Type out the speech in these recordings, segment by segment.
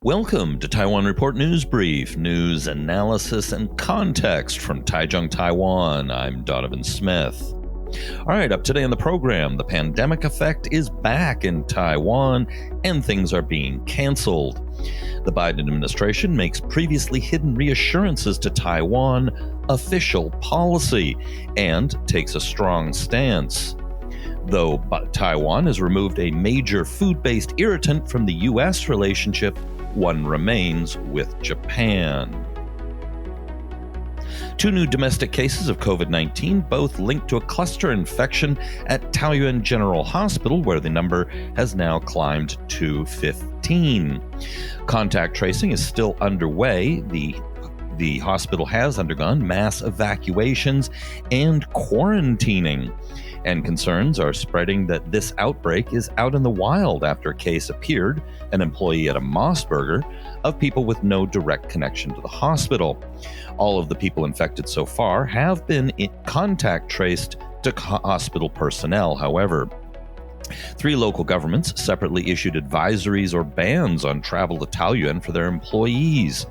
Welcome to Taiwan Report News Brief, news, analysis, and context from Taichung, Taiwan. I'm Donovan Smith. All right, up today on the program, the pandemic effect is back in Taiwan and things are being canceled. The Biden administration makes previously hidden reassurances to Taiwan official policy and takes a strong stance. Though Taiwan has removed a major food-based irritant from the U.S. relationship, one remains with Japan. Two new domestic cases of COVID-19, both linked to a cluster infection at Taoyuan General Hospital, where the number has now climbed to 15. Contact tracing is still underway. The hospital has undergone mass evacuations and quarantining. And concerns are spreading that this outbreak is out in the wild after a case appeared, an employee at a Mossburger, of people with no direct connection to the hospital. All of the people infected so far have been contact traced to hospital personnel, however. 3 local governments separately issued advisories or bans on travel to Taoyuan for their employees.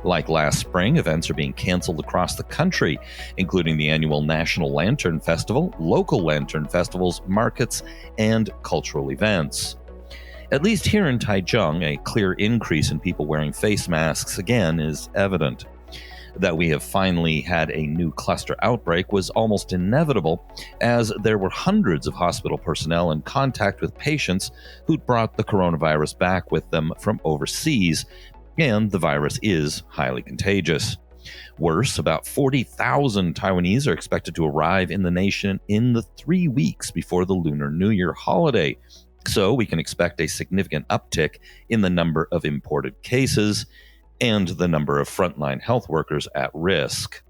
Like last spring, events are being canceled across the country, including the annual National Lantern Festival, local lantern festivals, markets, and cultural events. At least here in Taichung, a clear increase in people wearing face masks again is evident. That we have finally had a new cluster outbreak was almost inevitable, as there were hundreds of hospital personnel in contact with patients who'd brought the coronavirus back with them from overseas, and the virus is highly contagious. Worse, about 40,000 Taiwanese are expected to arrive in the nation in the 3 weeks before the Lunar New Year holiday, so we can expect a significant uptick in the number of imported cases and the number of frontline health workers at risk.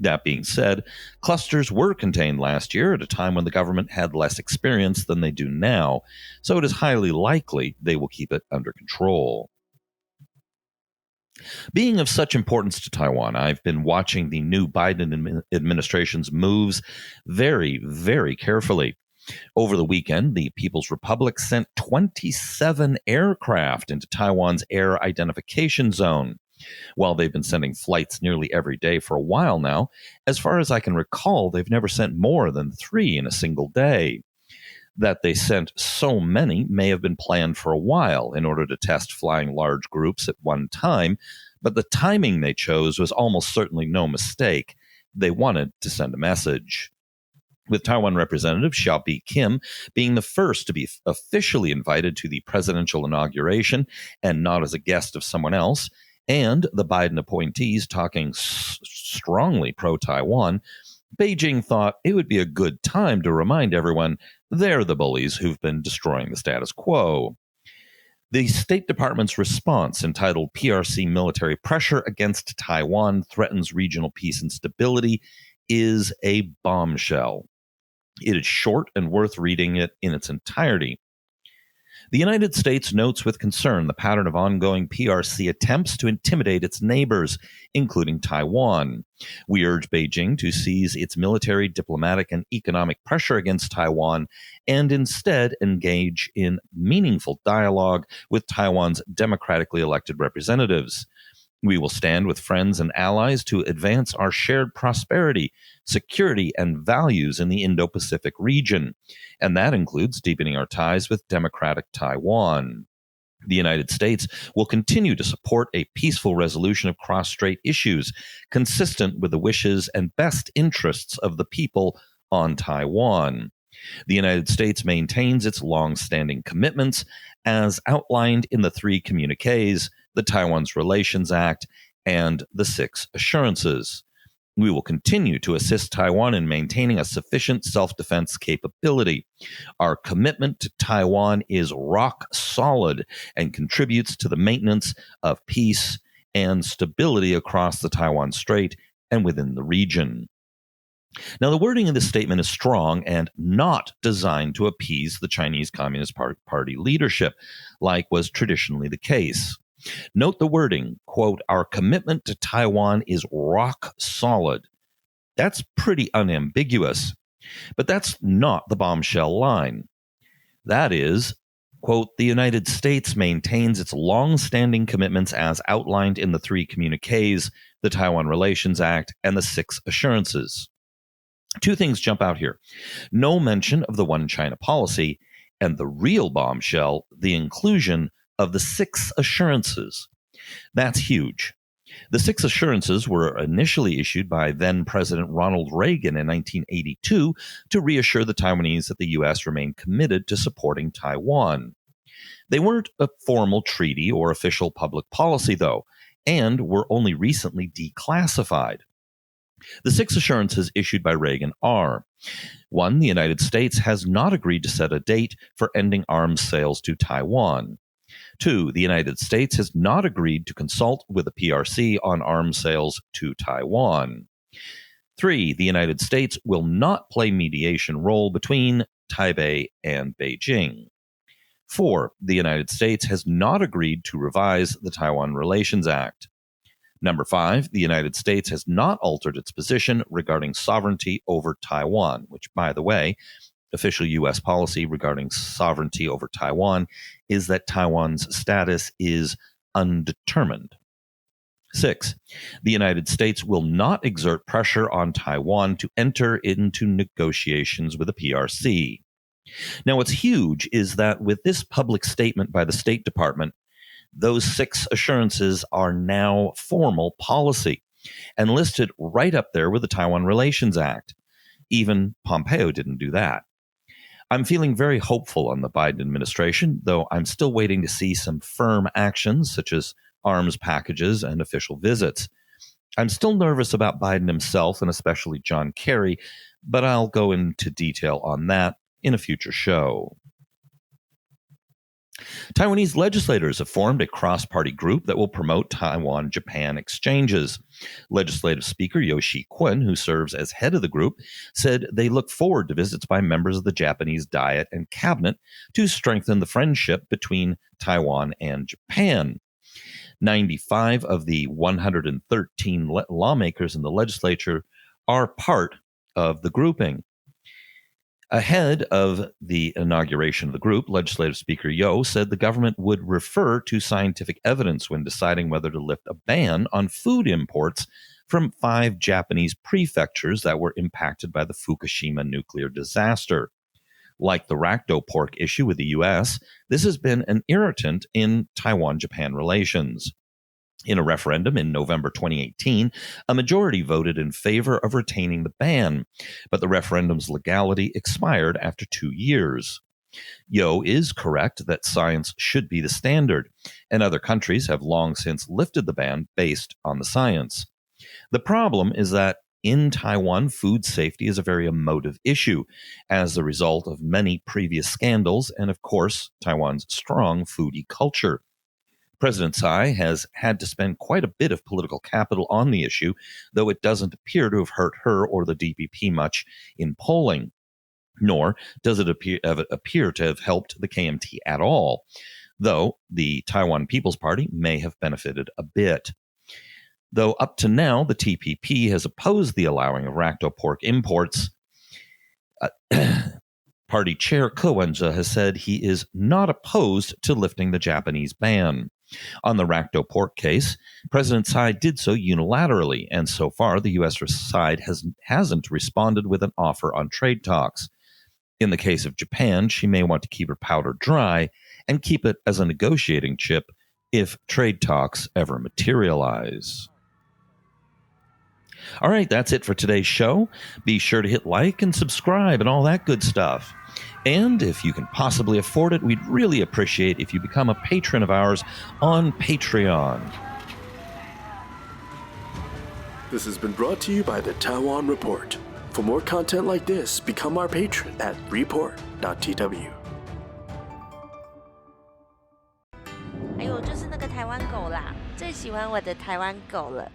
That being said, clusters were contained last year at a time when the government had less experience than they do now, so it is highly likely they will keep it under control. Being of such importance to Taiwan, I've been watching the new Biden administration's moves very, very carefully. Over the weekend, the People's Republic sent 27 aircraft into Taiwan's air identification zone. While they've been sending flights nearly every day for a while now, as far as I can recall, they've never sent more than 3 in a single day. That they sent so many may have been planned for a while in order to test flying large groups at one time, but the timing they chose was almost certainly no mistake. They wanted to send a message. With Taiwan Representative Xiaobi Kim being the first to be officially invited to the presidential inauguration and not as a guest of someone else, and the Biden appointees talking strongly pro-Taiwan, Beijing thought it would be a good time to remind everyone they're the bullies who've been destroying the status quo. The State Department's response, entitled PRC Military Pressure Against Taiwan Threatens Regional Peace and Stability, is a bombshell. It is short and worth reading it in its entirety. The United States notes with concern the pattern of ongoing PRC attempts to intimidate its neighbors, including Taiwan. We urge Beijing to cease its military, diplomatic, and economic pressure against Taiwan and instead engage in meaningful dialogue with Taiwan's democratically elected representatives. We will stand with friends and allies to advance our shared prosperity, security, and values in the Indo-Pacific region, and that includes deepening our ties with democratic Taiwan. The United States will continue to support a peaceful resolution of cross-strait issues consistent with the wishes and best interests of the people on Taiwan. The United States maintains its long-standing commitments as outlined in the 3 communiques, the Taiwan's Relations Act, and the 6 assurances. We will continue to assist Taiwan in maintaining a sufficient self-defense capability. Our commitment to Taiwan is rock solid and contributes to the maintenance of peace and stability across the Taiwan Strait and within the region. Now, the wording of this statement is strong and not designed to appease the Chinese Communist Party leadership, like was traditionally the case. Note the wording, quote, "Our commitment to Taiwan is rock solid." That's pretty unambiguous, but that's not the bombshell line. That is, Quote, the United States maintains its long-standing commitments as outlined in the 3 communiques, the Taiwan Relations Act, and the 6 assurances. 2 things jump out here. No mention of the One China policy, and the real bombshell, the inclusion of the 6 assurances. That's huge. The 6 assurances were initially issued by then-President Ronald Reagan in 1982 to reassure the Taiwanese that the U.S. remained committed to supporting Taiwan. They weren't a formal treaty or official public policy, though, and were only recently declassified. The 6 assurances issued by Reagan are: 1. The United States has not agreed to set a date for ending arms sales to Taiwan. 2. The United States has not agreed to consult with the PRC on arms sales to Taiwan. 3. The United States will not play mediation role between Taipei and Beijing. 4. The United States has not agreed to revise the Taiwan Relations Act. Number 5, the United States has not altered its position regarding sovereignty over Taiwan, which, by the way, official U.S. policy regarding sovereignty over Taiwan is that Taiwan's status is undetermined. 6, the United States will not exert pressure on Taiwan to enter into negotiations with the PRC. Now, what's huge is that with this public statement by the State Department, those 6 assurances are now formal policy and listed right up there with the Taiwan Relations Act. Even Pompeo didn't do that. I'm feeling very hopeful on the Biden administration, though I'm still waiting to see some firm actions such as arms packages and official visits. I'm still nervous about Biden himself and especially John Kerry, but I'll go into detail on that in a future show. Taiwanese legislators have formed a cross-party group that will promote Taiwan-Japan exchanges. Legislative Speaker Yo Shi-kwon, who serves as head of the group, said they look forward to visits by members of the Japanese Diet and Cabinet to strengthen the friendship between Taiwan and Japan. 95 of the 113 lawmakers in the legislature are part of the grouping. Ahead of the inauguration of the group, Legislative Speaker Yo said the government would refer to scientific evidence when deciding whether to lift a ban on food imports from 5 Japanese prefectures that were impacted by the Fukushima nuclear disaster. Like the racto pork issue with the U.S., this has been an irritant in Taiwan-Japan relations. In a referendum in November 2018, a majority voted in favor of retaining the ban, but the referendum's legality expired after 2 years. Yo is correct that science should be the standard, and other countries have long since lifted the ban based on the science. The problem is that in Taiwan, food safety is a very emotive issue as a result of many previous scandals and, of course, Taiwan's strong foodie culture. President Tsai has had to spend quite a bit of political capital on the issue, though it doesn't appear to have hurt her or the DPP much in polling. Nor does it appear to have helped the KMT at all, though the Taiwan People's Party may have benefited a bit. Though up to now, the TPP has opposed the allowing of racto pork imports, Party Chair Ko Wen-je has said he is not opposed to lifting the Japanese ban. On the racto pork case, President Tsai did so unilaterally, and so far the U.S. side hasn't responded with an offer on trade talks. In the case of Japan, she may want to keep her powder dry and keep it as a negotiating chip if trade talks ever materialize. All right, that's it for today's show. Be sure to hit like and subscribe and all that good stuff. And if you can possibly afford it, we'd really appreciate if you become a patron of ours on Patreon. This has been brought to you by the Taiwan Report. For more content like this, become our patron at report.tw. 哎呦，就是那个台湾狗啦，最喜欢我的台湾狗了。